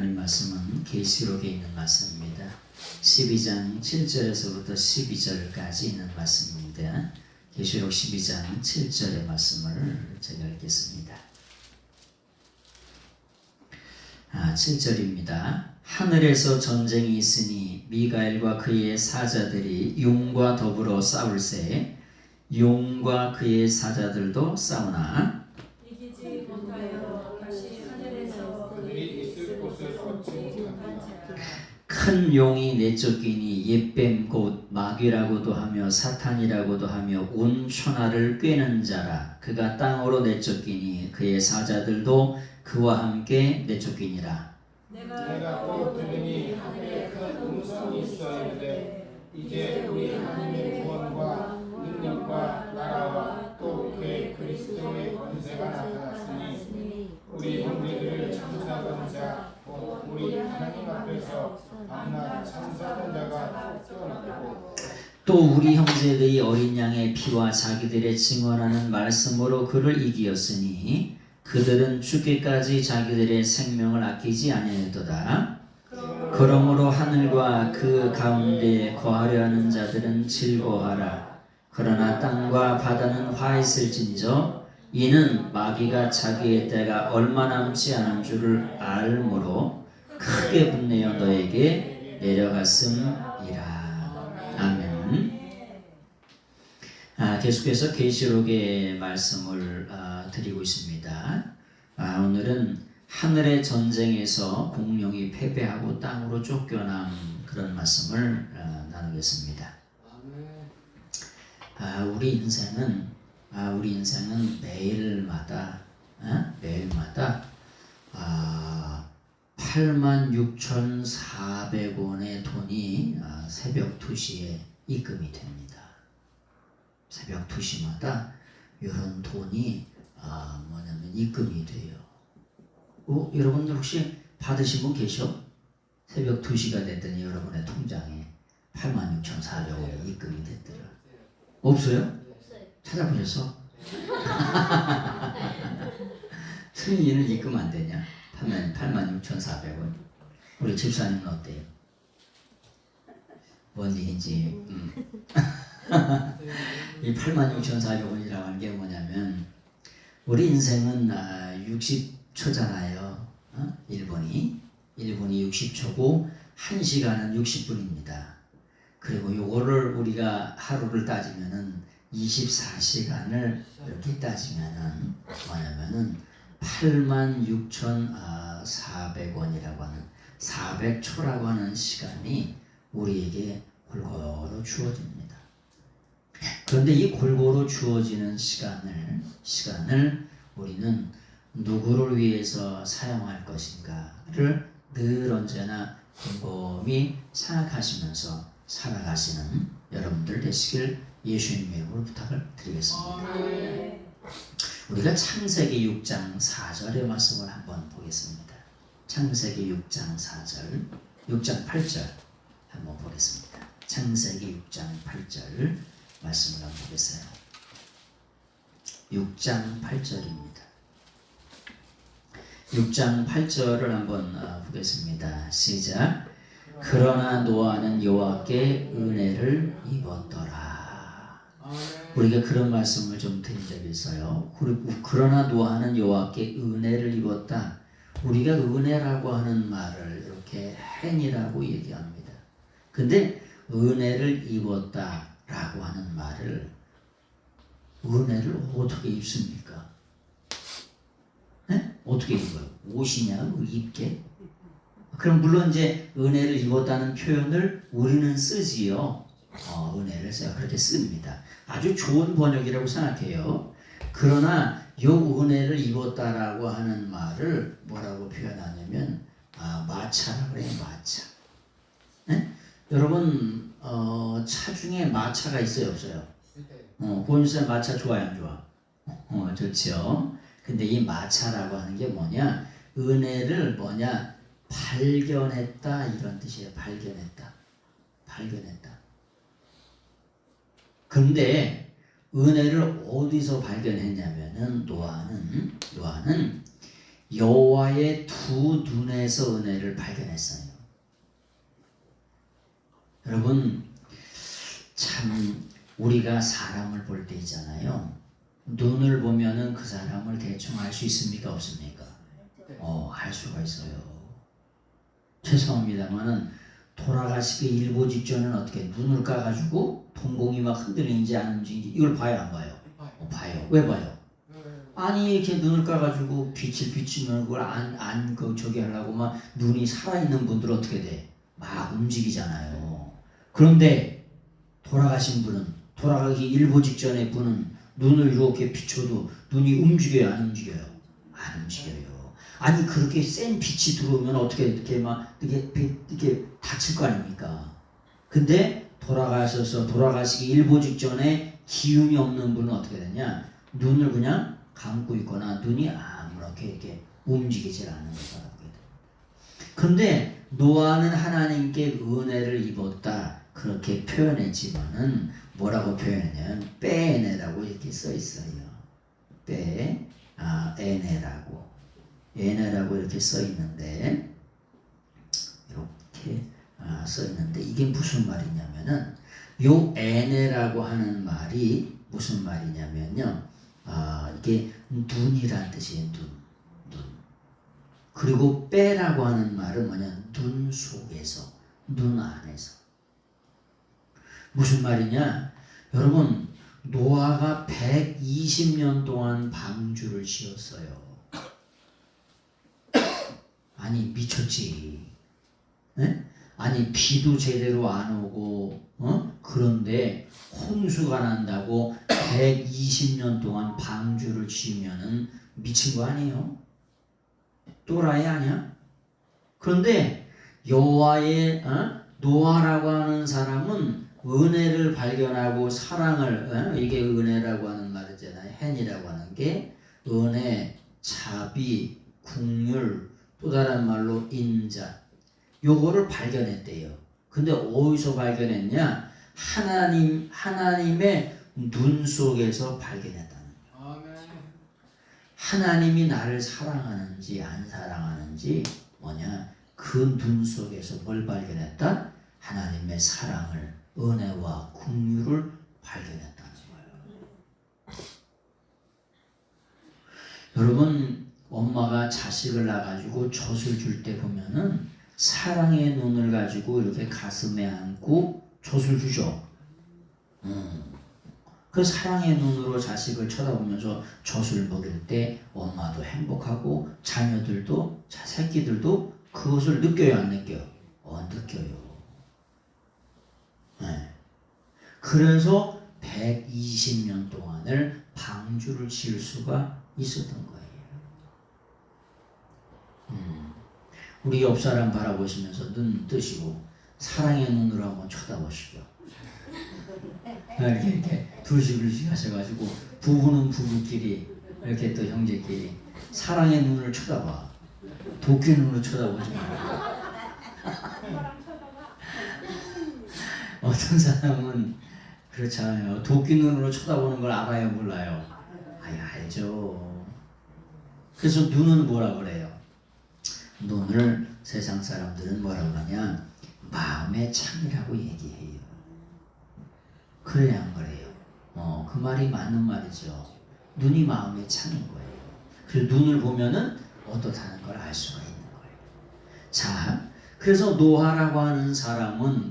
하나님 말씀은 계시록에 있는 말씀입니다. 12장 7절에서부터 12절까지 있는 말씀입니다. 계시록 12장 7절의 말씀을 제가 읽겠습니다. 7절입니다. 하늘에서 전쟁이 있으니 미가엘과 그의 사자들이 용과 더불어 싸울새 용과 그의 사자들도 싸우나 이기지 못하여 다시 하늘에서 그들이 있을 곳을 얻지 못하니라. 큰 용이 내쫓기니 옛뱀 곧 마귀라고도 하며 사탄이라고도 하며 온 천하를 꿰는 자라. 그가 땅으로 내쫓기니 그의 사자들도 그와 함께 내쫓기니라. 내가 또 들으니 하늘에 큰 음성이 있었는데 이제 우리 하나님의 구원과 능력과 나라와 또 그의 그리스도의 권세가 나타났으니 우리 형제들을 참사하던 자 우리 하나님 앞에서 밤낮 참사하던 자가 쫓겨났고 또 우리 형제들이 어린 양의 피와 자기들의 증언하는 말씀으로 그를 이기었으니 그들은 죽기까지 자기들의 생명을 아끼지 아니하였도다. 그러므로 하늘과 그 가운데 거하려 하는 자들은 즐거워하라. 그러나 땅과 바다는 화했을진저 이는 마귀가 자기의 때가 얼마 남지 않은 줄을 알므로 크게 분내어 너에게 내려갔음이라. 아멘. 계속해서 계시록의 말씀을 드리고 있습니다. 오늘은 하늘의 전쟁에서 공룡이 패배하고 땅으로 쫓겨난 그런 말씀을 나누겠습니다. 우리 인생은 매일마다 86,400원의 돈이 새벽 2시에 입금이 됩니다. 새벽 2시마다 이런 돈이 입금이 돼요. 여러분들 혹시 받으신 분 계셔? 새벽 2시가 됐더니 여러분의 통장에 86,400원이 입금이 됐더라. 없어요? 찾아보셨어? 승인이는 입금 안 되냐? 86,400원. 우리 집사님은 어때요? 뭔 일인지. 이 86,400원이라고 하는 게 뭐냐면 우리 인생은 60초잖아요. 1분이 60초고 1시간은 60분입니다. 그리고 요거를 우리가 하루를 따지면은 24시간을 이렇게 따지면은 뭐냐면은 86,400원이라고 하는 400초라고 하는 시간이 우리에게 골고루 주어집니다. 그런데 이 골고루 주어지는 시간을 우리는 누구를 위해서 사용할 것인가를 늘 언제나 곰곰이 생각하시면서 살아가시는 여러분들 되시길 예수님의 이름으로 부탁을 드리겠습니다. 우리가 창세기 6장 4절의 말씀을 한번 보겠습니다. 창세기 6장 4절, 6장 8절 한번 보겠습니다. 창세기 6장 8절 말씀을 한번 보겠어요. 6장 8절입니다. 6장 8절을 한번 보겠습니다. 시작. 그러나 노아는 여호와께 은혜를 입었더라. 우리가 그런 말씀을 좀 드린 적이 있어요. 그러나 노아는 여호와께 은혜를 입었다. 우리가 은혜라고 하는 말을 이렇게 행이라고 얘기합니다. 근데 은혜를 입었다라고 하는 말을 은혜를 어떻게 입습니까? 네? 어떻게 입어요? 옷이냐? 입게? 그럼 물론 이제 은혜를 입었다는 표현을 우리는 쓰지요. 은혜를 제가 그렇게 씁니다. 아주 좋은 번역이라고 생각해요. 그러나 요 은혜를 입었다라고 하는 말을 뭐라고 표현하냐면 마차라고 그래요. 마차. 네? 여러분 차 중에 마차가 있어요? 없어요? 고은수님 마차 좋아요? 안 좋아? 좋죠. 근데 이 마차라고 하는 게 뭐냐? 은혜를 발견했다 이런 뜻이에요. 발견했다. 근데 은혜를 어디서 발견했냐면은 노아는 여호와의 두 눈에서 은혜를 발견했어요. 여러분, 참 우리가 사람을 볼 때 있잖아요. 눈을 보면은 그 사람을 대충 알 수 있습니까? 없습니까? 알 수가 있어요. 죄송합니다만은 돌아가시기 일보 직전은 어떻게 눈을 까가지고 동공이 막 흔들리는지 안 움직이는지 이걸 봐요, 안 봐요? 봐요. 왜 봐요? 아니 이렇게 눈을 까가지고 빛을 비추면 그걸 저기 하려고 막 눈이 살아있는 분들 어떻게 돼? 막 움직이잖아요. 그런데 돌아가신 분은 돌아가기 일보 직전의 분은 눈을 이렇게 비춰도 눈이 움직여요, 안 움직여요? 안 움직여요. 아니 그렇게 센 빛이 들어오면 어떻게 이렇게 막 이렇게 다칠 거 아닙니까? 근데 돌아가시기 일보 직전에 기운이 없는 분은 어떻게 되냐? 눈을 그냥 감고 있거나 눈이 아무렇게 이렇게 움직이질 않는 것을 하게 됩니다. 그런데 노아는 하나님께 은혜를 입었다 그렇게 표현했지만은 뭐라고 표현했냐면 빼에네라고 이렇게 써 있어요. 에네라고 이렇게 써 있는데 이렇게 써 있는데 이게 무슨 말이냐면은 요 에네라고 하는 말이 무슨 말이냐면요. 이게 눈이란 뜻이에요. 눈. 그리고 빼라고 하는 말은 뭐냐? 눈 속에서, 눈 안에서. 무슨 말이냐? 여러분, 노아가 120년 동안 방주를 지었어요. 아니 미쳤지. 네? 아니 비도 제대로 안 오고 그런데 홍수가 난다고 120년 동안 방주를 지으면은 미친 거 아니에요? 또라이 아니야? 그런데 여호와의 노아라고 하는 사람은 은혜를 발견하고 사랑을 이게 은혜라고 하는 말이잖아요. 헨이라고 하는 게 은혜, 자비, 국률, 또 다른 말로 인자 요거를 발견했대요. 근데 어디서 발견했냐? 하나님의 눈 속에서 발견했다는 거예요. 하나님이 나를 사랑하는지 안 사랑하는지 뭐냐? 그 눈 속에서 뭘 발견했다? 하나님의 사랑을, 은혜와 긍휼을 발견했다는 거예요. 여러분, 엄마가 자식을 낳아가지고 젖을 줄 때 보면은 사랑의 눈을 가지고 이렇게 가슴에 안고 젖을 주죠. 그 사랑의 눈으로 자식을 쳐다보면서 젖을 먹일 때 엄마도 행복하고 자녀들도 새끼들도 그것을 느껴요, 안 느껴요? 느껴요. 네. 그래서 120년 동안을 방주를 지을 수가 있었던 거예요. 우리 옆 사람 바라보시면서 눈 뜨시고 사랑의 눈으로 한번 쳐다보시죠. 이렇게 둘씩 하셔가지고 부부는 부부끼리 이렇게 또 형제끼리 사랑의 눈을 쳐다봐. 도끼 눈으로 쳐다보지 말고. 어떤 사람은 그렇잖아요. 도끼 눈으로 쳐다보는 걸 알아요, 몰라요? 알죠. 그래서 눈은 뭐라 그래요? 눈을 세상 사람들은 뭐라고 하냐? 마음의 창이라고 얘기해요. 그래야 안 그래요? 그 말이 맞는 말이죠. 눈이 마음의 창인 거예요. 그래서 눈을 보면은 어떻다는 걸 알 수가 있는 거예요. 자, 그래서 노아라고 하는 사람은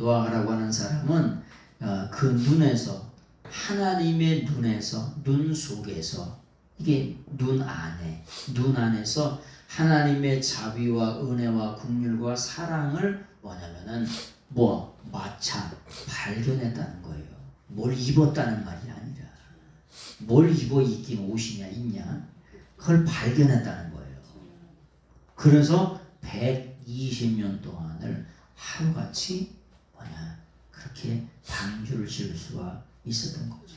그 눈에서 하나님의 눈에서 눈 속에서 이게 눈 안에서 하나님의 자비와 은혜와 긍휼과 사랑을 뭐냐면은 마차 발견했다는 거예요. 뭘 입었다는 말이 아니라 뭘 입어 있긴 옷이냐 있냐 그걸 발견했다는 거예요. 그래서 120년 동안을 하루같이 그렇게 방주를 지을 수가 있었던 거죠.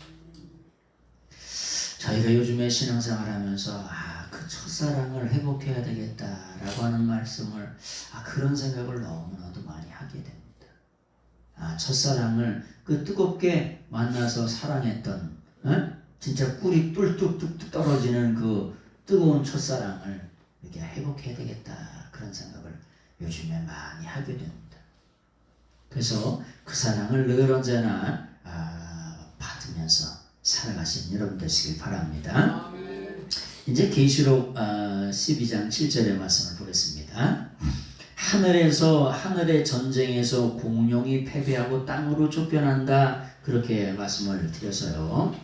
저희가 요즘에 신앙생활 하면서 그 첫사랑을 회복해야 되겠다라고 하는 말씀을 그런 생각을 너무나도 많이 하게 됩니다. 첫사랑을 그 뜨겁게 만나서 사랑했던 진짜 꿀이 뚝뚝뚝 떨어지는 그 뜨거운 첫사랑을 이렇게 회복해야 되겠다 그런 생각을 요즘에 많이 하게 됩니다. 그래서 그 사랑을 늘 언제나 받으면서 살아가신 여러분 되시길 바랍니다. 이제 계시록 12장 7절의 말씀을 보겠습니다. 하늘의 전쟁에서 공룡이 패배하고 땅으로 쫓겨난다 그렇게 말씀을 드렸어요.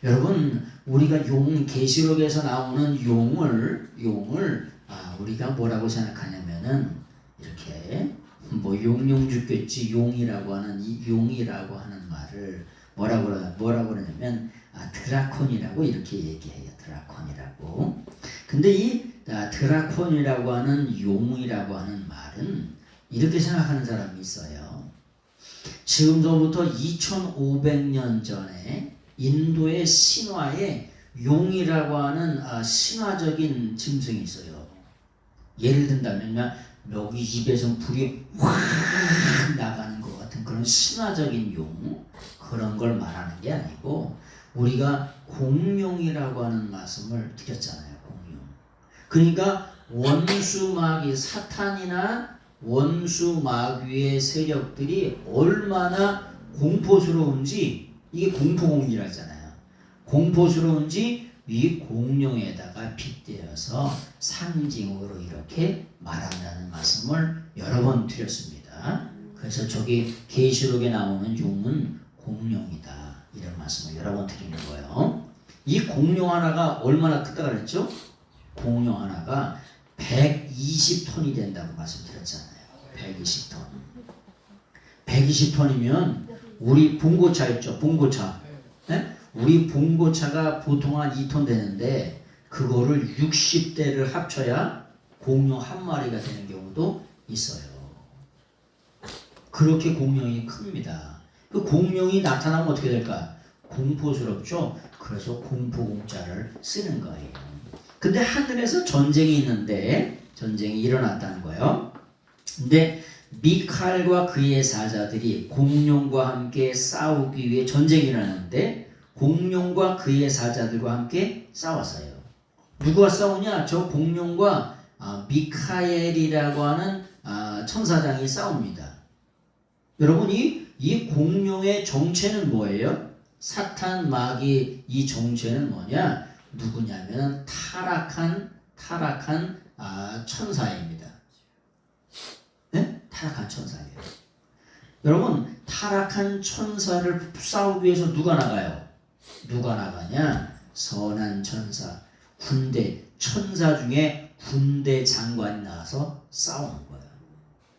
여러분 우리가 계시록에서 나오는 용을 우리가 뭐라고 생각하냐면은 이렇게 뭐 용용 죽겠지 용이라고 하는 이 용이라고 하는 말을 뭐라고 그러냐면 드라콘이라고 이렇게 얘기해요. 드라콘이라고. 근데 이 드라콘이라고 하는 용이라고 하는 말은 이렇게 생각하는 사람이 있어요. 지금서부터 2500년 전에 인도의 신화에 용이라고 하는 신화적인 짐승이 있어요. 예를 든다면 여기 입에서 불이 확 나가는 것 같은 그런 신화적인 용 그런 걸 말하는 게 아니고 우리가 공룡이라고 하는 말씀을 드렸잖아요. 공룡. 그러니까 원수마귀 사탄이나 원수마귀의 세력들이 얼마나 공포스러운지 이게 공포공이라잖아요. 공포스러운지 이 공룡에다가 빗대어서 상징으로 이렇게 말한다는 말씀을 여러 번 드렸습니다. 그래서 저기 계시록에 나오는 용은 공룡이다 이런 말씀을 여러 번 드리는 거예요. 이 공룡 하나가 얼마나 크다고 그랬죠? 공룡 하나가 120톤이 된다고 말씀드렸잖아요. 120톤. 120톤이면 우리 봉고차 있죠? 봉고차. 네? 우리 봉고차가 보통 한 2톤 되는데 그거를 60대를 합쳐야 공룡 한 마리가 되는 경우도 있어요. 그렇게 공룡이 큽니다. 그 공룡이 나타나면 어떻게 될까? 공포스럽죠? 그래서 공포공자를 쓰는 거예요. 근데 하늘에서 전쟁이 있는데 전쟁이 일어났다는 거예요. 근데 미칼과 그의 사자들이 공룡과 함께 싸우기 위해 전쟁이 일어났는데 공룡과 그의 사자들과 함께 싸웠어요. 누가 싸우냐? 저 공룡과 미카엘이라고 하는 천사장이 싸웁니다. 여러분 이 공룡의 정체는 뭐예요? 사탄 마귀 이 정체는 뭐냐? 누구냐면 타락한 천사입니다. 네? 타락한 천사예요. 여러분 타락한 천사를 싸우기 위해서 누가 나가요? 누가 나가냐? 선한 천사, 천사 중에 군대 장관이 나와서 싸우는 거예요.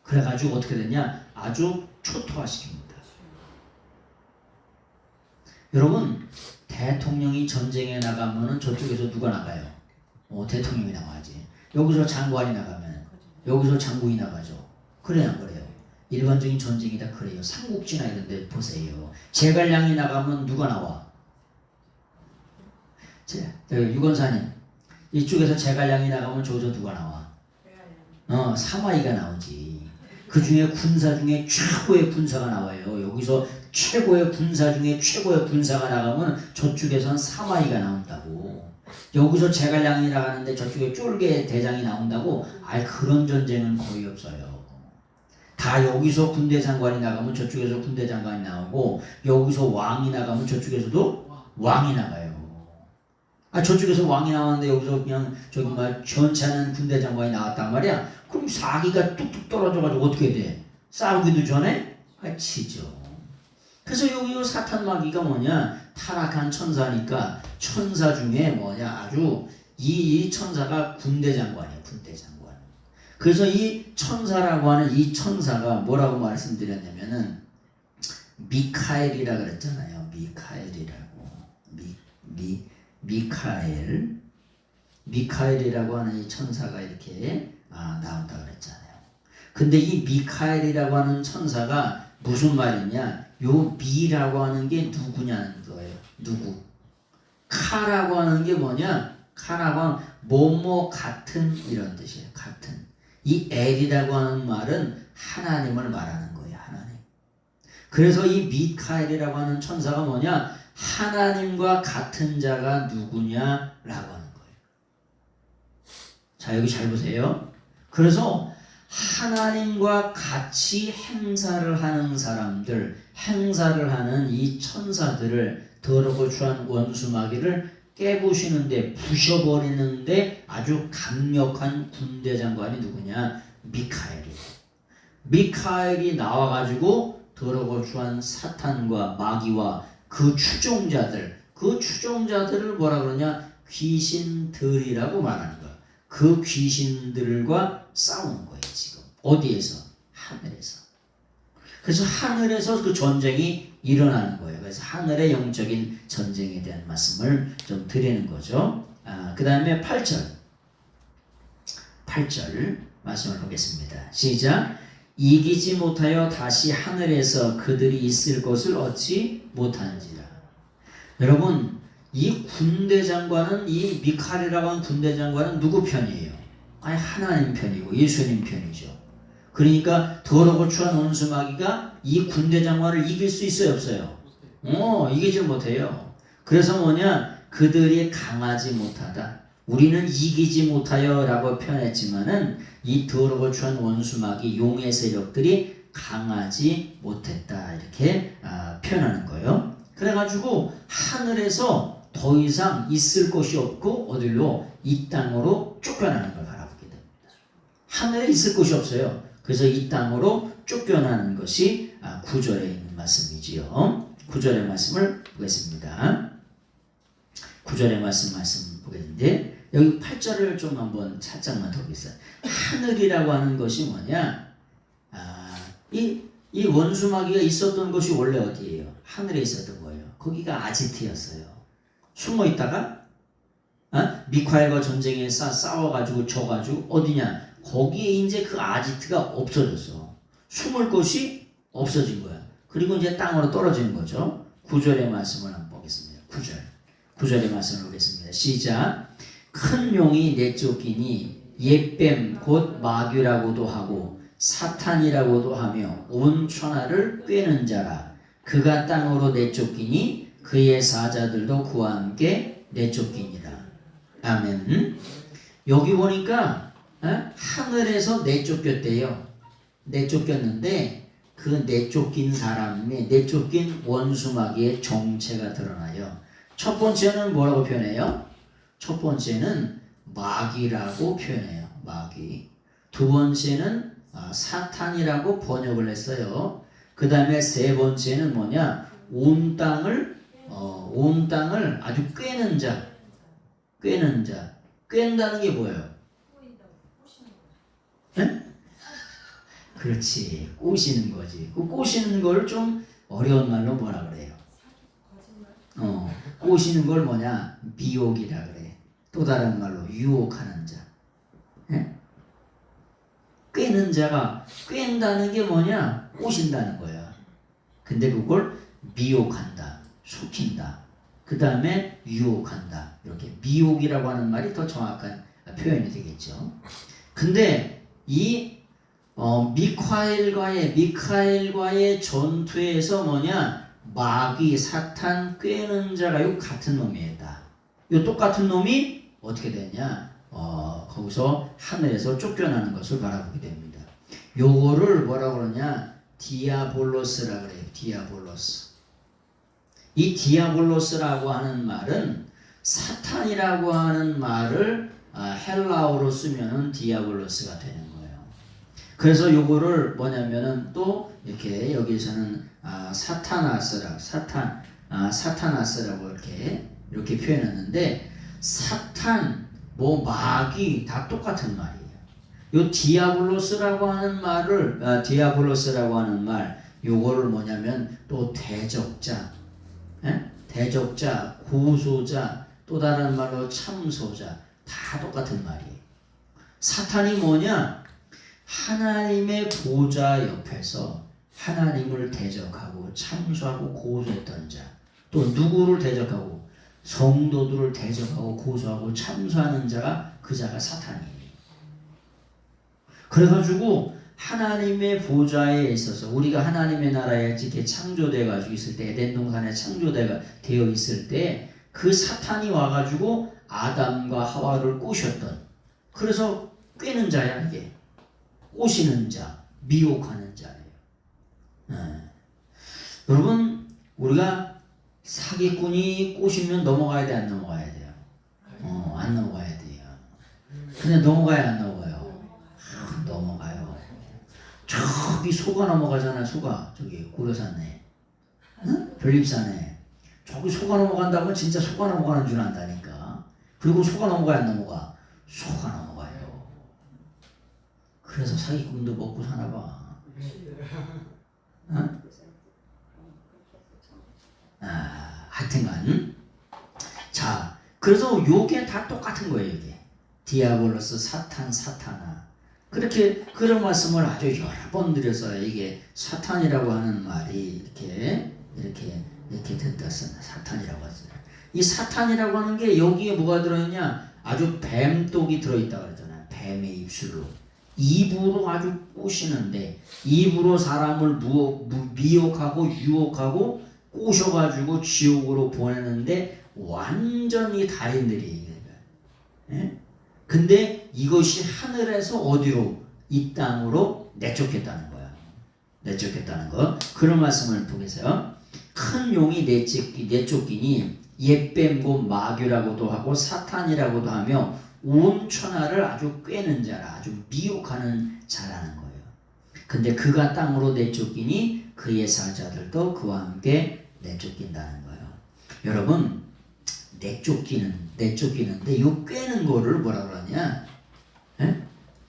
그래가지고 어떻게 되냐? 아주 초토화시킵니다. 여러분 대통령이 전쟁에 나가면은 저쪽에서 누가 나가요? 대통령이 나가지. 여기서 장관이 나가면 여기서 장군이 나가죠. 그래요, 안 그래요? 일반적인 전쟁이 다 그래요. 삼국지나 이런 데 보세요. 제갈량이 나가면 누가 나와? 유건사님 이쪽에서 제갈량이 나가면 저기서 누가 나와? 사마이가 나오지. 그 중에 군사 중에 최고의 군사가 나와요. 여기서 최고의 군사 중에 최고의 군사가 나가면 저쪽에선 사마이가 나온다고. 여기서 제갈량이 나가는데 저쪽에 쫄개 대장이 나온다고. 그런 전쟁은 거의 없어요. 다 여기서 군대 장관이 나가면 저쪽에서 군대 장관이 나오고 여기서 왕이 나가면 저쪽에서도 왕이 나가요. 저쪽에서 왕이 나왔는데 여기서 그냥 저기 전차는 군대 장관이 나왔단 말이야. 그럼 사기가 뚝뚝 떨어져가지고 어떻게 돼? 싸우기도 전에 치죠. 그래서 여기 사탄 마귀가 뭐냐? 타락한 천사니까 천사 중에 뭐냐? 아주 이 천사가 군대 장관이에요. 군대 장관. 그래서 이 천사라고 하는 이 천사가 뭐라고 말씀드렸냐면은 미카엘이라 그랬잖아요. 미카엘이라고. 미카엘이라고 하는 이 천사가 이렇게 나온다 그랬잖아요. 근데 이 미카엘이라고 하는 천사가 무슨 말이냐? 요 미라고 하는 게 누구냐는 거예요. 누구? 카라고 하는 게 뭐냐? 카라고 하면 뭐뭐 같은 이런 뜻이에요. 같은. 이 엘이라고 하는 말은 하나님을 말하는 거예요. 하나님. 그래서 이 미카엘이라고 하는 천사가 뭐냐? 하나님과 같은 자가 누구냐라고 하는 거예요. 자, 여기 잘 보세요. 그래서 하나님과 같이 행사를 하는 사람들, 행사를 하는 이 천사들을 더럽고 추한 원수 마귀를 깨부시는데, 부셔버리는데 아주 강력한 군대 장관이 누구냐? 미카엘이에요. 미카엘이 나와가지고 더럽고 추한 사탄과 마귀와 그 추종자들을 뭐라 그러냐? 귀신들이라고 말하는 거야. 그 귀신들과 싸우는 거예요, 지금. 어디에서? 하늘에서. 그래서 하늘에서 그 전쟁이 일어나는 거예요. 그래서 하늘의 영적인 전쟁에 대한 말씀을 좀 드리는 거죠. 그 다음에 8절 말씀을 보겠습니다. 시작. 이기지 못하여 다시 하늘에서 그들이 있을 것을 얻지 못한지라. 여러분, 이 군대 장관은, 이 미카엘이라고 하는 군대 장관은 누구 편이에요? 아니, 하나님 편이고 예수님 편이죠. 그러니까 더럽고 추한 원수 마귀가 이 군대 장관을 이길 수 있어요, 없어요? 이기지 못해요. 그래서 뭐냐? 그들이 강하지 못하다. 우리는 이기지 못하여 라고 표현했지만은 이 더럽고 추한 원수 마귀 용의 세력들이 강하지 못했다, 이렇게 표현하는 거예요. 그래가지고 하늘에서 더 이상 있을 곳이 없고 어디로? 이 땅으로 쫓겨나는 걸 바라보게 됩니다. 하늘에 있을 곳이 없어요. 그래서 이 땅으로 쫓겨나는 것이 9절에 있는 말씀이지요. 9절의 말씀을 보겠습니다. 9절의 말씀 보겠는데, 여기 8절을 좀 한번 살짝만 더 보겠어요. 하늘이라고 하는 것이 뭐냐? 이 원수 마귀가 있었던 곳이 원래 어디예요? 하늘에 있었던 거예요. 거기가 아지트였어요. 숨어 있다가 미카엘과 전쟁에 싸워가지고 져가지고 어디냐? 거기에 이제 그 아지트가 없어졌어. 숨을 곳이 없어진 거야. 그리고 이제 땅으로 떨어지는 거죠. 9절의 말씀을 한번 보겠습니다. 9절의 말씀을 보겠습니다. 시작. 큰 용이 내쫓기니 옛뱀 곧 마귀라고도 하고 사탄이라고도 하며 온 천하를 꿰는 자라. 그가 땅으로 내쫓기니 그의 사자들도 그와 함께 내쫓기니라. 아멘. 여기 보니까 하늘에서 내쫓겼대요. 내쫓겼는데 그 내쫓긴 사람이, 내쫓긴 원수 마귀의 정체가 드러나요. 첫 번째는 뭐라고 표현해요? 첫 번째는 마귀라고 표현해요. 마귀. 두 번째는 사탄이라고 번역을 했어요. 그 다음에 세 번째는 뭐냐? 온 땅을 아주 꿰는 자. 꿰는다는 게 뭐예요? 네? 그렇지. 꼬시는 거지. 그 꼬시는 걸 좀 어려운 말로 뭐라 그래요? 꼬시는 걸 뭐냐? 미혹이라 그래. 또 다른 말로 유혹하는 자. 네? 꿰는 자가, 꿰는다는 게 뭐냐? 꼬신다는 거야. 근데 그걸 미혹한다, 속인다, 그 다음에 유혹한다. 이렇게 미혹이라고 하는 말이 더 정확한 표현이 되겠죠. 근데 이 미카엘과의 전투에서 뭐냐? 마귀, 사탄, 꿰는 자가 요 같은 놈이다. 요 똑같은 놈이 어떻게 되냐? 거기서 하늘에서 쫓겨나는 것을 바라보게 됩니다. 요거를 뭐라고 그러냐? 디아볼로스라 그래요. 디아볼로스. 이 디아볼로스라고 하는 말은 사탄이라고 하는 말을 헬라어로 쓰면은 디아볼로스가 되는 거예요. 그래서 요거를 뭐냐면은 또 이렇게 여기서는 사타나스라고 이렇게 표현했는데, 사탄, 마귀 다 똑같은 말이에요. 요 디아볼로스라고 하는 말, 요거를 뭐냐면 또 대적자, 고소자, 또 다른 말로 참소자, 다 똑같은 말이에요. 사탄이 뭐냐? 하나님의 보좌 옆에서 하나님을 대적하고 참소하고 고소했던 자, 또 누구를 대적하고? 성도들을 대적하고 고소하고 참소하는 자가, 그 자가 사탄이에요. 그래가지고 하나님의 보좌에 있어서, 우리가 하나님의 나라에 이렇게 창조되어 가지고 있을 때, 에덴 동산에 창조되어 있을 때, 그 사탄이 와가지고 아담과 하와를 꼬셨던, 그래서 꿰는 자야 이게. 꼬시는 자, 미혹하는 자예요. 여러분 우리가 사기꾼이 꼬시면 넘어가야 돼, 안 넘어가야 돼요? 안 넘어가야 돼요. 근데 넘어가야 안 넘어가요? 넘어가요. 저기 소가 넘어가잖아. 소가 저기 고려산에, 응? 별립산에 저기 소가 넘어간다면 진짜 소가 넘어가는 줄 안다니까. 그리고 소가 넘어가야 안 넘어가? 소가 넘어가요. 그래서 사기꾼도 먹고 사나 봐. 응? 하여튼간 자, 그래서 요게 다 똑같은 거예요. 이게 디아볼로스, 사탄, 사타나. 그렇게 그런 말씀을 아주 여러 번 드려서 이게 사탄이라고 하는 말이 이렇게 됐었나. 사탄이라고 했어요. 이 사탄이라고 하는 게 여기에 뭐가 들어있냐? 아주 뱀독이 들어있다 그러잖아요. 뱀의 입술로. 입으로 아주 꼬시는데, 입으로 사람을 미혹하고 유혹하고 꼬셔가지고 지옥으로 보내는데 완전히 달인들이. 예? 근데 이것이 하늘에서 어디로? 이 땅으로 내쫓겠다는 거야. 내쫓겠다는 거. 그런 말씀을 보겠어요. 큰 용이 내쫓기니 옛뱀 곧 마귀라고도 하고 사탄이라고도 하며 온 천하를 아주 꿰는 자라, 아주 미혹하는 자라는 거예요. 근데 그가 땅으로 내쫓기니 그의 사자들도 그와 함께 내쫓긴다는 거예요. 여러분, 내쫓기는데 요 꿰는 거를 뭐라 그러냐? 에?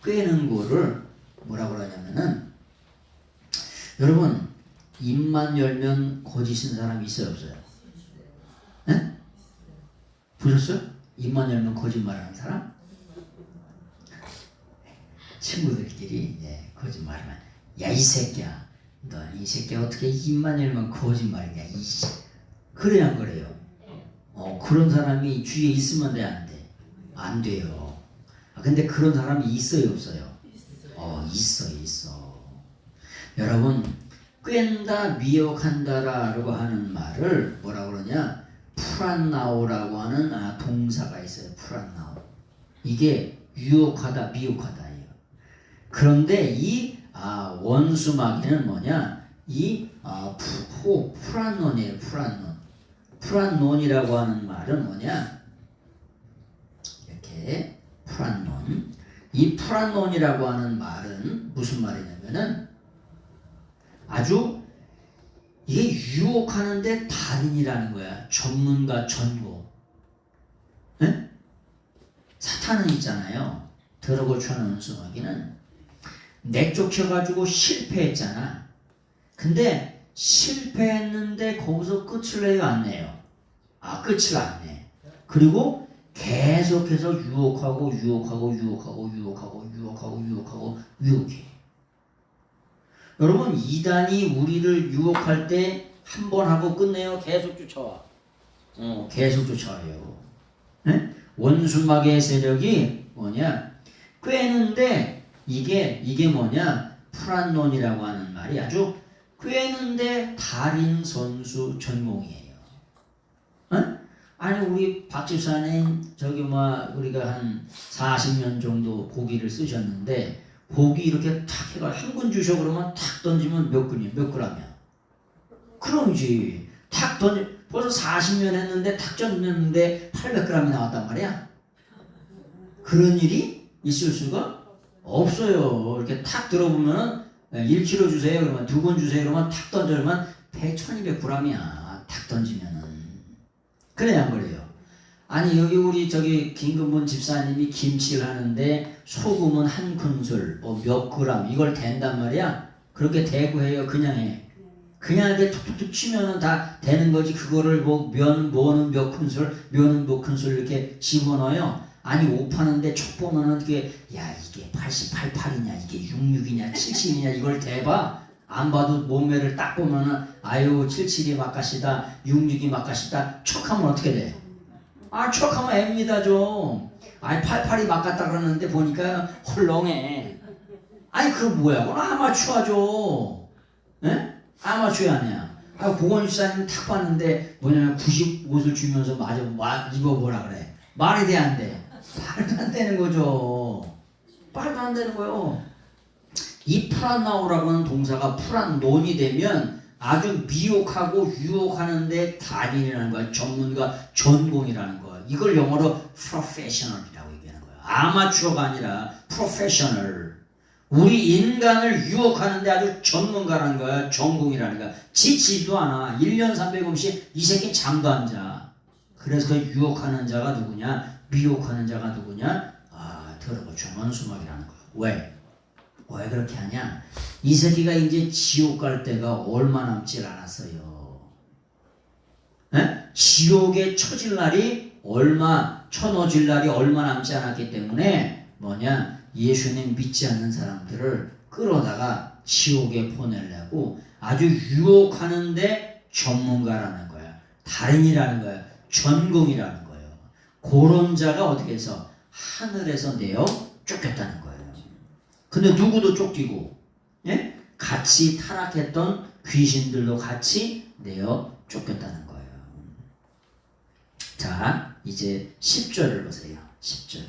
꿰는 거를 뭐라 그러냐면은, 여러분, 입만 열면 거짓인 사람 있어요, 없어요? 에? 보셨어요? 입만 열면 거짓말하는 사람? 친구들끼리 거짓말하면, 야 이 새끼야, 너 이 새끼야 어떻게 입만 열면 거짓말이냐? 그래야 안 그래요? 그런 사람이 주위에 있으면 돼, 안 돼? 안 돼요. 근데 그런 사람이 있어요, 없어요? 있어. 여러분, 꿰다 미혹한다라고 하는 말을 뭐라 그러냐? 프란나오라고 하는 동사가 있어요. 프란나오. 이게 유혹하다, 미혹하다예요. 그런데 이 원수 마귀는 뭐냐? 이 프란논이에요. 프란논이라고 하는 말은 뭐냐? 이렇게 프란논. 이 프란논이라고 하는 말은 무슨 말이냐면은 아주 이게 유혹하는데 달인이라는 거야. 전문가, 전공. 네? 사탄은 있잖아요. 더러고 쳐는 원수마귀는 내쫓혀가지고 실패했잖아. 근데 실패했는데 거기서 끝을 내요, 안 내요? 끝을 안 내. 그리고 계속해서 유혹해. 여러분, 이단이 우리를 유혹할 때 한 번 하고 끝내요? 계속 쫓아와? 계속 쫓아와요. 네? 원수마귀의 세력이 뭐냐? 꿰는데 이게 뭐냐? 프란논이라고 하는 말이 아주 꿰는데 달인 선수 전공이에요. 아니 우리 박 집사님 우리가 한 40년 정도 고기를 쓰셨는데 고기 이렇게 탁 해가 한 근 주셔 그러면 탁 던지면 몇 근이야? 몇 그램이야? 그럼지. 탁 던지 벌써 40년 했는데 탁 던졌는데 800g이 나왔단 말이야. 그런 일이 있을 수가 없어요. 이렇게 탁 들어보면 1kg 주세요 그러면 2근 주세요 그러면 탁 던져면 1200g이야. 탁 던지면은. 그래야 안 그래요? 아니 여기 우리 김근본 집사님이 김치를 하는데 소금은 한 큰술 몇 그램 이걸 댄단 말이야. 그렇게 대고 해요? 그냥 해? 그냥 이렇게 툭툭툭 치면은 다 되는 거지. 그거를 뭐는 몇 큰술 면은 몇 큰술 이렇게 집어넣어요. 아니 옷 파는데 촉 보면은 이게 88이냐 이게 66이냐 77이냐 이걸 대봐. 안 봐도 몸매를 딱 보면은 77이 막가시다 66이 막가시다 척하면 어떻게 돼? 척하면 앱니다 좀. 88이 막갔다 그러는데 보니까 헐렁해. 그거 뭐야? 그건 아마추어죠. 예? 아마추어 아니야. 보건집사님 탁 봤는데 뭐냐면 95옷을 주면서 입어보라 그래. 말이 돼 안 돼? 말도 안 되는 거죠. 말도 안 되는 거예요. 이 프란나오라고 하는 동사가 프란논이 되면 아주 미혹하고 유혹하는데 달인이라는 거야. 전문가, 전공이라는 거야. 이걸 영어로 professional이라고 얘기하는 거야. 아마추어가 아니라 professional. 우리 인간을 유혹하는데 아주 전문가라는 거야. 전공이라는 거야. 지치지도 않아. 1년 300음씩 이 새끼 잠도 안 자. 그래서 그 유혹하는 자가 누구냐? 미혹하는 자가 누구냐? 더러고추 원수막이라는 거야. 왜? 왜 그렇게 하냐? 이 새끼가 이제 지옥 갈 때가 얼마 남지 않았어요. 에? 지옥에 처질 날이 처넣어질 날이 얼마 남지 않았기 때문에 뭐냐? 예수님 믿지 않는 사람들을 끌어다가 지옥에 보내려고 아주 유혹하는데 전문가라는 거야. 달인이라는 거야. 전공이라는 거예요. 그런 자가 어떻게 해서 하늘에서 내어 쫓겼다는 거예요. 근데 누구도 쫓기고, 예? 같이 타락했던 귀신들도 같이 내어 쫓겼다는 거예요. 자, 이제 10절을 보세요. 10절.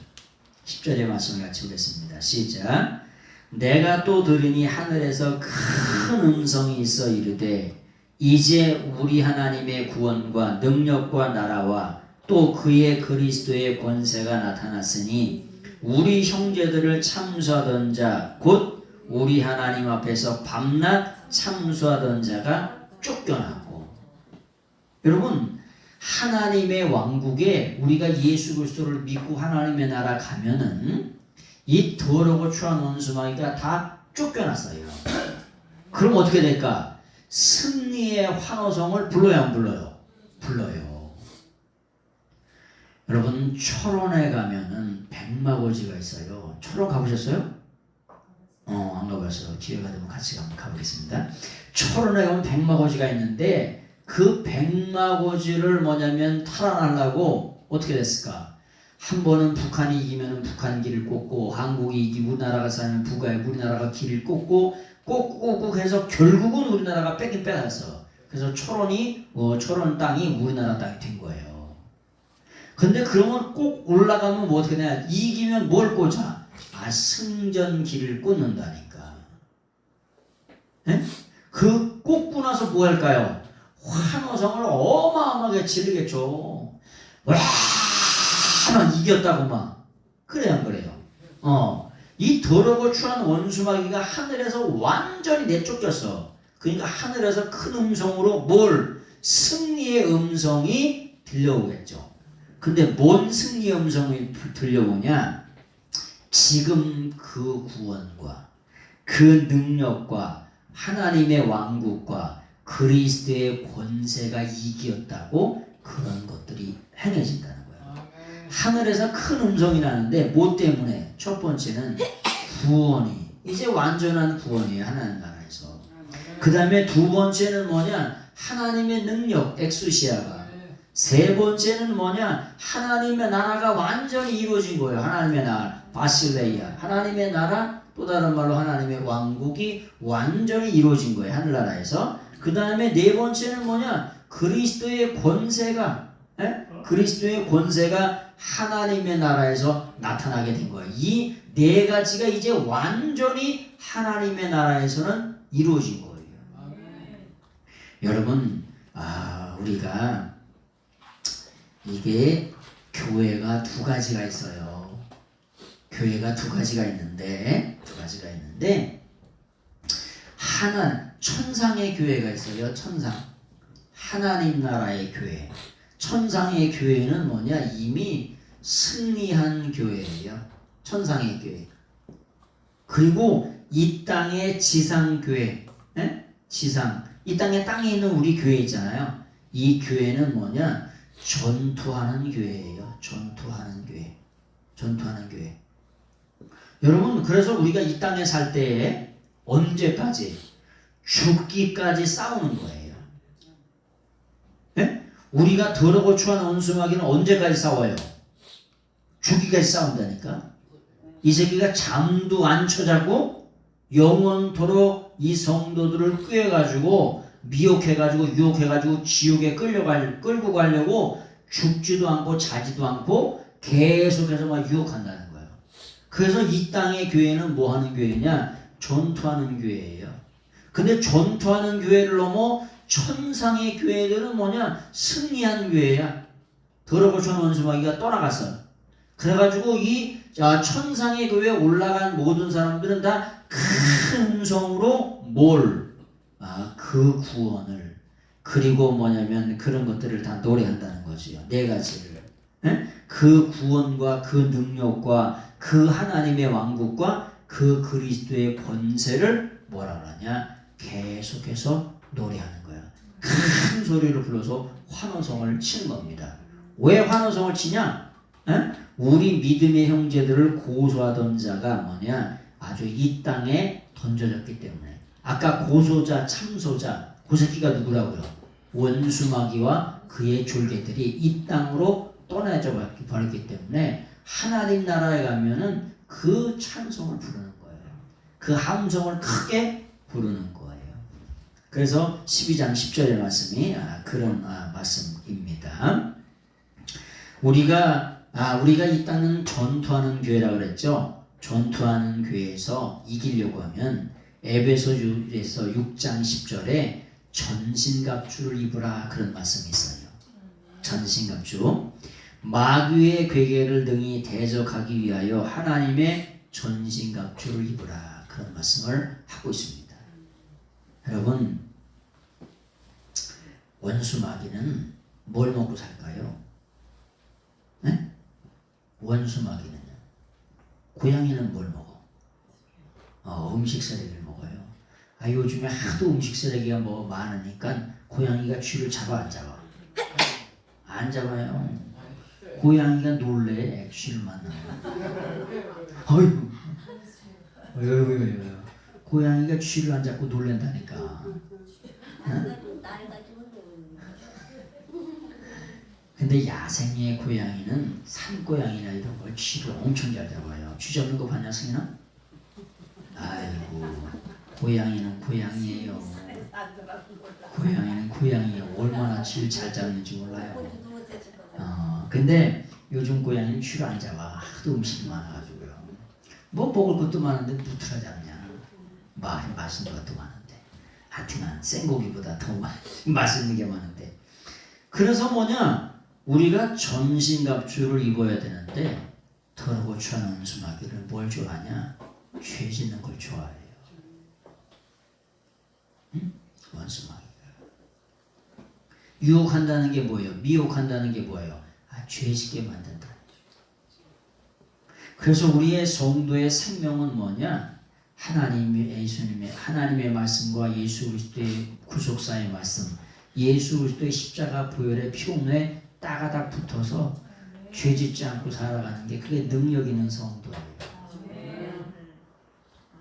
10절의 말씀을 같이 보겠습니다. 시작. 내가 또 들으니 하늘에서 큰 음성이 있어 이르되 이제 우리 하나님의 구원과 능력과 나라와 또 그의 그리스도의 권세가 나타났으니 우리 형제들을 참수하던 자 곧 우리 하나님 앞에서 밤낮 참수하던 자가 쫓겨나고. 여러분, 하나님의 왕국에 우리가 예수 그리스도를 믿고 하나님의 나라 가면은 이 더러고 추한 원수마귀가 다 쫓겨났어요. 그럼 어떻게 될까? 승리의 환호성을 불러요, 안 불러요? 불러요. 여러분, 철원에 가면은 백마고지가 있어요. 철원 가보셨어요? 안 가봤어요. 기회가 되면 같이 가보겠습니다. 철원에 가면 백마고지가 있는데 그 백마고지를 뭐냐면 탈환하려고 어떻게 됐을까? 한 번은 북한이 이기면 북한 길을 꽂고 한국이 이기고 우리나라가 사면 우리나라가 길을 꽂고 해서 결국은 우리나라가 뺏긴 빼앗았어. 그래서 철원 땅이 우리나라 땅이 된 거예요. 근데 그러면 꼭 올라가면 뭐 어떻게 되냐? 이기면 뭘 꽂아? 승전 길을 꽂는다니까. 에? 그 꽂고 나서 뭐 할까요? 환호성을 어마어마하게 지르겠죠. 와, 이겼다고 막. 그래요, 안 그래요? 이 더러고 추한 원수마귀가 하늘에서 완전히 내쫓겼어. 그러니까 하늘에서 큰 음성으로 승리의 음성이 들려오겠죠. 근데 뭔 승리의 음성이 들려오냐? 지금 그 구원과 그 능력과 하나님의 왕국과 그리스도의 권세가 이기었다고 그런 것들이 행해진다는 거예요. 하늘에서 큰 음성이 나는데 뭐 때문에? 첫 번째는 구원이 이제 완전한 구원이에요. 하나님 나라에서. 그 다음에 두 번째는 뭐냐? 하나님의 능력 엑수시아가. 세 번째는 뭐냐? 하나님의 나라가 완전히 이루어진 거예요. 하나님의 나라 바실레이아. 하나님의 나라 또 다른 말로 하나님의 왕국이 완전히 이루어진 거예요. 하늘나라에서. 그 다음에 네 번째는 뭐냐? 그리스도의 권세가 하나님의 나라에서 나타나게 된 거예요. 이 네 가지가 이제 완전히 하나님의 나라에서는 이루어진 거예요. 여러분, 우리가 이게 교회가 두 가지가 있어요. 교회가 두 가지가 있는데 천상의 교회가 있어요. 천상. 하나님 나라의 교회. 천상의 교회는 뭐냐? 이미 승리한 교회예요. 천상의 교회. 그리고 이 땅의 지상교회. 지상. 이 땅에 있는 우리 교회 있잖아요. 이 교회는 뭐냐? 전투하는 교회예요. 전투하는 교회. 여러분, 그래서 우리가 이 땅에 살 때에 언제까지? 죽기까지 싸우는 거예요. 우리가 더러고 추한 원수마귀는 언제까지 싸워요? 죽기까지 싸운다니까. 이 새끼가 잠도 안 쳐자고 영원토록 이 성도들을 꾀가지고 미혹해가지고 유혹해가지고 지옥에 끌고 가려고 죽지도 않고 자지도 않고 계속해서 막 유혹한다는 거예요. 그래서 이 땅의 교회는 뭐 하는 교회냐? 전투하는 교회예요. 근데 전투하는 교회를 넘어 천상의 교회들은 뭐냐? 승리한 교회야. 더러고천 원수마귀가 떠나갔어. 그래가지고 이 천상의 교회에 올라간 모든 사람들은 다 큰 음성으로 그 구원을 그리고 뭐냐면 그런 것들을 다 노래한다는 거지요. 네 가지를. 그 구원과 그 능력과 그 하나님의 왕국과 그 그리스도의 권세를 뭐라 그러냐? 계속해서 노래하는 거야. 큰 소리를 불러서 환호성을 치는 겁니다. 왜 환호성을 치냐? 우리 믿음의 형제들을 고소하던 자가 뭐냐? 아주 이 땅에 던져졌기 때문에. 아까 고소자, 참소자, 그 새끼가 누구라고요? 원수마귀와 그의 졸개들이 이 땅으로 떠나져 버렸기 때문에 하나님 나라에 가면은 그 찬송을 부르는 거예요. 그 함성을 크게 부르는 거예요. 그래서 12장 10절의 말씀이 그런 말씀입니다. 우리가 이 땅은 전투하는 교회라고 그랬죠. 전투하는 교회에서 이기려고 하면 에베소서에서 6장 10절에 전신갑주를 입으라 그런 말씀이 있어요. 전신갑주. 마귀의 괴계를 등이 대적하기 위하여 하나님의 전신갑주를 입으라 그런 말씀을 하고 있습니다. 여러분, 원수 마귀는 뭘 먹고 살까요? 네? 원수 마귀는요. 고양이는 뭘 먹어? 음식 쓰레기를 먹어요. 요즘에 하도 음식 쓰레기가 뭐 많으니까 고양이가 쥐를 잡아 안 잡아? 안 잡아요. 고양이가 놀래 쥐를 만나면. 어이구. 고양이가 쥐를 안 잡고 놀랜다니까. 근데 야생의 고양이는 산고양이나 이런 걸 쥐를 엄청 잘 잡아요. 쥐 잡는 거 봤냐 승인아? 아이고, 고양이는 고양이에요. 고양이는 고양이에요. 얼마나 쥐를 잘 잡는지 몰라요. 근데 요즘 고양이는 쥐를 안 잡아. 하도 음식이 많아가지고요. 뭐 먹을 것도 많은데 누트라 잡냐. 맛있는 것도 많은데. 하여튼간 생고기보다 더 맛있는 게 많은데. 그래서 뭐냐? 우리가 전신갑주를 입어야 되는데 더러고 추한 원수마귀를 뭘 좋아하냐? 죄 짓는 걸 좋아해요. 원수마귀가. 유혹한다는 게 뭐예요? 미혹한다는 게 뭐예요? 죄 짓게 만든다. 그래서 우리의 성도의 생명은 뭐냐? 하나님의 말씀과 예수 그리스도의 구속사의 말씀, 예수 그리스도의 십자가 보혈의 피홈에 따가닥 붙어서 죄 짓지 않고 살아가는 게 그게 능력 있는 성도예요.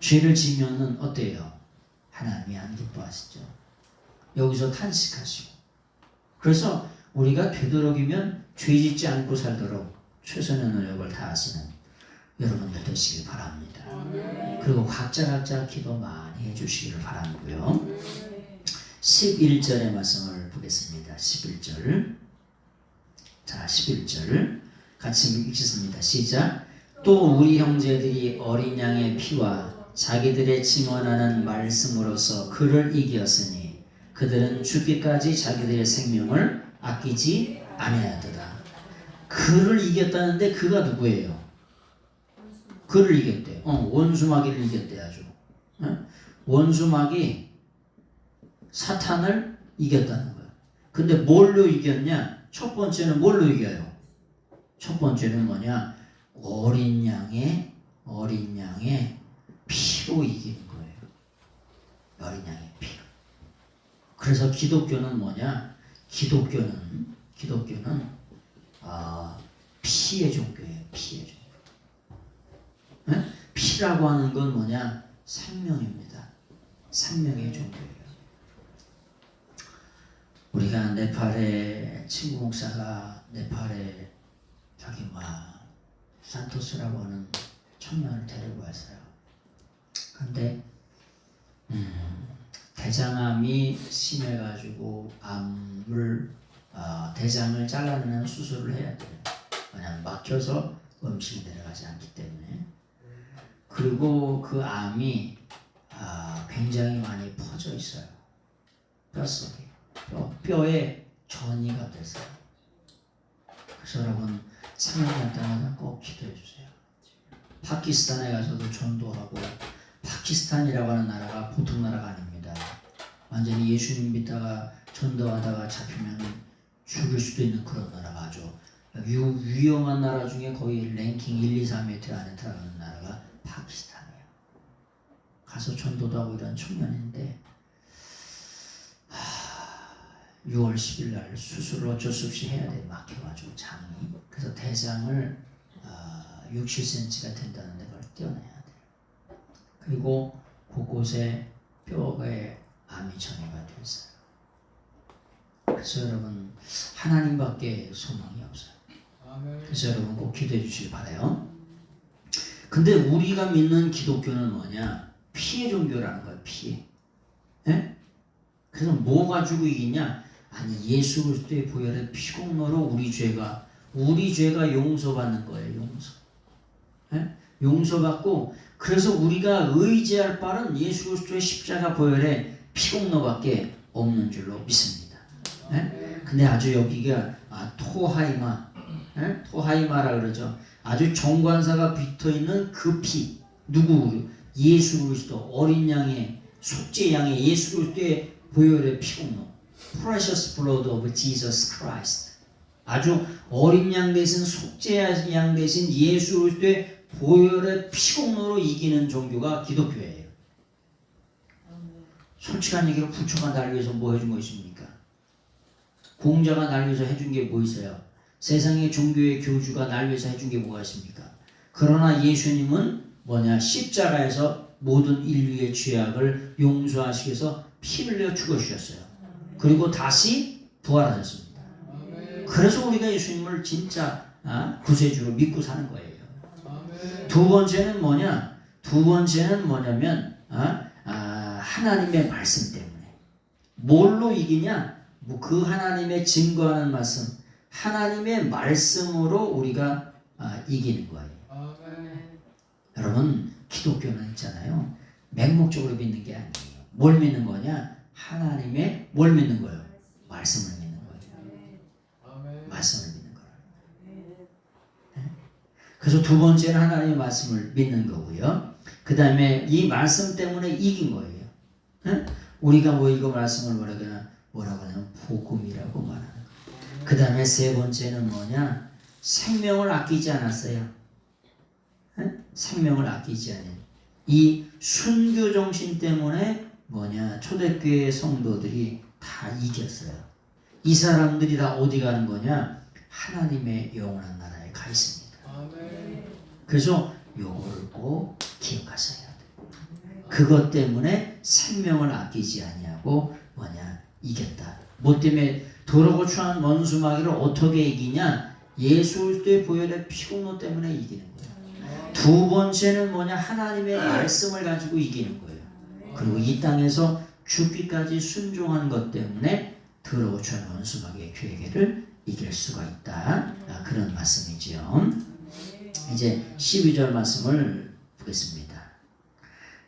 죄를 지면은 어때요? 하나님이 안 기뻐하시죠. 여기서 탄식하시고. 그래서 우리가 되도록이면 죄 짓지 않고 살도록 최선의 노력을 다하시는 여러분들 되시길 바랍니다. 그리고 각자 기도 많이 해주시기를 바라고요. 11절의 말씀을 보겠습니다. 11절. 자, 11절 같이 읽겠습니다. 시작. 또 우리 형제들이 어린 양의 피와 자기들의 증언하는 말씀으로서 그를 이겼으니 그들은 죽기까지 자기들의 생명을 아끼지 아니하였도다. 그를 이겼다는데 그가 누구예요? 그를 이겼대. 원수마귀를 이겼대 아주. 원수마귀 사탄을 이겼다는 거야. 근데 뭘로 이겼냐? 첫 번째는 뭘로 이겨요? 첫 번째는 뭐냐? 어린 양의 피로 이기는 거예요. 어린 양의 피로. 그래서 기독교는 뭐냐? 기독교는 피의 종교예요. 피의 종교. 네? 피라고 하는 건 뭐냐? 생명입니다. 생명의 종교예요. 우리가 네팔에 친구 목사가 네팔에 저기 산토스라고 하는 청년을 데리고 왔어요. 근데 대장암이 심해가지고 대장을 잘라내는 수술을 해야 돼요. 그냥 막혀서 음식이 내려가지 않기 때문에. 그리고 그 암이 굉장히 많이 퍼져 있어요. 뼈 속에. 뼈에 전이가 됐어요. 그래서 여러분 3년 때마다 꼭 기도해 주세요. 파키스탄에 가서도 전도하고, 파키스탄이라고 하는 나라가 보통 나라가 아닙니다. 완전히 예수님 믿다가 전도하다가 잡히면 죽을 수도 있는 그런 나라가 아주 위험한 나라 중에 거의 랭킹 1, 2, 3에 안에 들어가는 나라가 파키스탄이에요. 가서 전도도 하고 이런 청년인데 6월 10일 날 수술을 어쩔 수 없이 해야 돼. 막혀가지고 장이. 그래서 대장을 60cm가 된다는데 그걸 떼어내야 돼. 그리고 곳곳에 뼈에 암이 전이가 됐어요. 그래서 여러분 하나님밖에 소망이 없어요. 그래서 여러분 꼭 기도해 주시기 바라요. 근데 우리가 믿는 기독교는 뭐냐? 피해 종교라는 거예요. 피해. 예? 그래서 뭐 가지고 이기냐? 아니 예수 그리스도의 보혈의 피공로로 우리 죄가 용서받는 거예요. 용서. 예? 용서받고, 그래서 우리가 의지할 바는 예수 그리스도의 십자가 보혈의 피공로밖에 없는 줄로 믿습니다. 예? 근데 아주 여기가 토하이마, 예? 토하이마라 그러죠. 아주 정관사가 붙어있는 그 피, 누구? 예수 그리스도 어린 양의 속죄 양의 예수 그리스도의 보혈의 피공로, Precious Blood of Jesus Christ. 아주 어린 양 대신 속죄 양 대신 예수 그리스도의 보혈의 피공로로 이기는 종교가 기독교예요. 솔직한 얘기로 부처가 날 위해서 뭐 해준 거 있습니까? 공자가 날 위해서 해준 게 뭐 있어요? 세상의 종교의 교주가 날 위해서 해준 게 뭐가 있습니까? 그러나 예수님은 뭐냐? 십자가에서 모든 인류의 죄악을 용서하시기 위해서 피를 흘려 죽어주셨어요. 그리고 다시 부활하셨습니다. 그래서 우리가 예수님을 진짜 구세주로 믿고 사는 거예요. 두 번째는 뭐냐? 두 번째는 뭐냐면 하나님의 말씀 때문에. 뭘로 이기냐? 그 하나님의 증거하는 말씀, 하나님의 말씀으로 우리가 이기는 거예요. 여러분 기독교는 있잖아요. 맹목적으로 믿는 게 아니에요. 뭘 믿는 거냐? 하나님의 뭘 믿는 거예요? 말씀을 믿는 거예요. 말씀을 믿는 거예요. 그래서 두 번째는 하나님의 말씀을 믿는 거고요. 그 다음에 이 말씀 때문에 이긴 거예요. 우리가 뭐 이거 말씀을 뭐라고 하냐면 복음이라고 말하는 거예요. 그 다음에 세 번째는 뭐냐? 생명을 아끼지 않았어요. 생명을 아끼지 않은 이 순교 정신 때문에 뭐냐? 초대교회 성도들이 다 이겼어요. 이 사람들이 다 어디 가는 거냐? 하나님의 영원한 나라에 가 있습니다. 그래서 요거를 꼭 기억하셔야 돼요. 그것 때문에 생명을 아끼지 아니하고 뭐냐? 이겼다. 뭐 때문에 더러고 추한 원수 마귀를 어떻게 이기냐? 예수 그리스도의 보혈의 피공로 때문에 이기는 거예요. 두 번째는 뭐냐? 하나님의 말씀을 가지고 이기는 거예요. 그리고 이 땅에서 죽기까지 순종한 것 때문에 더러고 추한 원수 마귀의 괴계를 이길 수가 있다. 그런 말씀이지요. 이제 12절 말씀을 보겠습니다.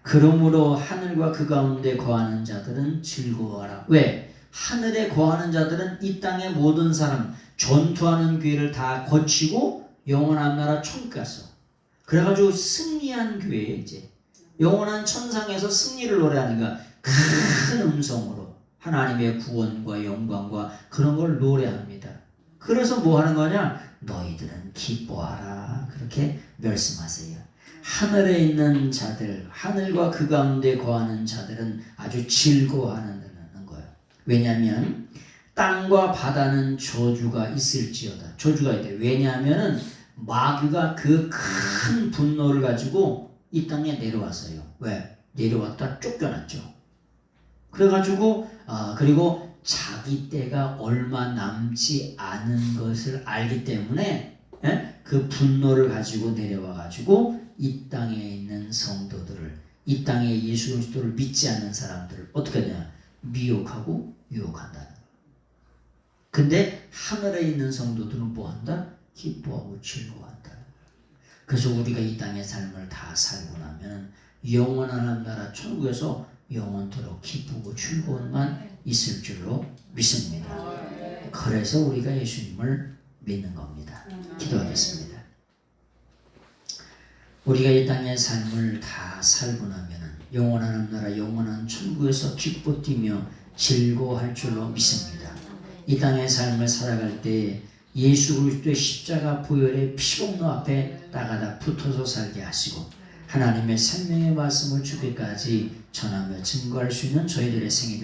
그러므로 하늘과 그 가운데 거하는 자들은 즐거워하라. 왜? 하늘에 거하는 자들은 이 땅의 모든 사람, 전투하는 교회를 다 거치고 영원한 나라 천국 갔어. 그래가지고 승리한 교회에 이제 영원한 천상에서 승리를 노래하는 거야. 큰 음성으로 하나님의 구원과 영광과 그런 걸 노래합니다. 그래서 뭐 하는 거냐? 너희들은 기뻐하라. 그렇게 말씀하세요. 하늘에 있는 자들, 하늘과 그 가운데 거하는 자들은 아주 즐거워하는 거예요. 왜냐하면 땅과 바다는 저주가 있을지어다. 저주가 있대. 왜냐하면 마귀가 그 큰 분노를 가지고 이 땅에 내려왔어요. 왜? 내려왔다 쫓겨났죠. 그래가지고 그리고 자기 때가 얼마 남지 않은 것을 알기 때문에 그 분노를 가지고 내려와가지고 이 땅에 있는 성도들을, 이 땅에 예수 그리스도를 믿지 않는 사람들을 어떻게 되냐? 미혹하고 유혹한다는 거예요. 근데 하늘에 있는 성도들은 뭐한다? 기뻐하고 즐거워한다. 그래서 우리가 이 땅의 삶을 다 살고 나면 영원한 나라 천국에서 영원토록 기쁘고 즐거움만 있을 줄로 믿습니다. 그래서 우리가 예수님을 믿는 겁니다. 기도하겠습니다. 우리가 이 땅의 삶을 다 살고 나면 영원한 나라 영원한 천국에서 기뻐 뛰며 즐거워할 줄로 믿습니다. 이 땅의 삶을 살아갈 때 예수 그리스도의 십자가 보혈의 피공로 앞에 나가다 붙어서 살게 하시고 하나님의 생명의 말씀을 주기까지 전하며 증거할 수 있는 저희들의 생애들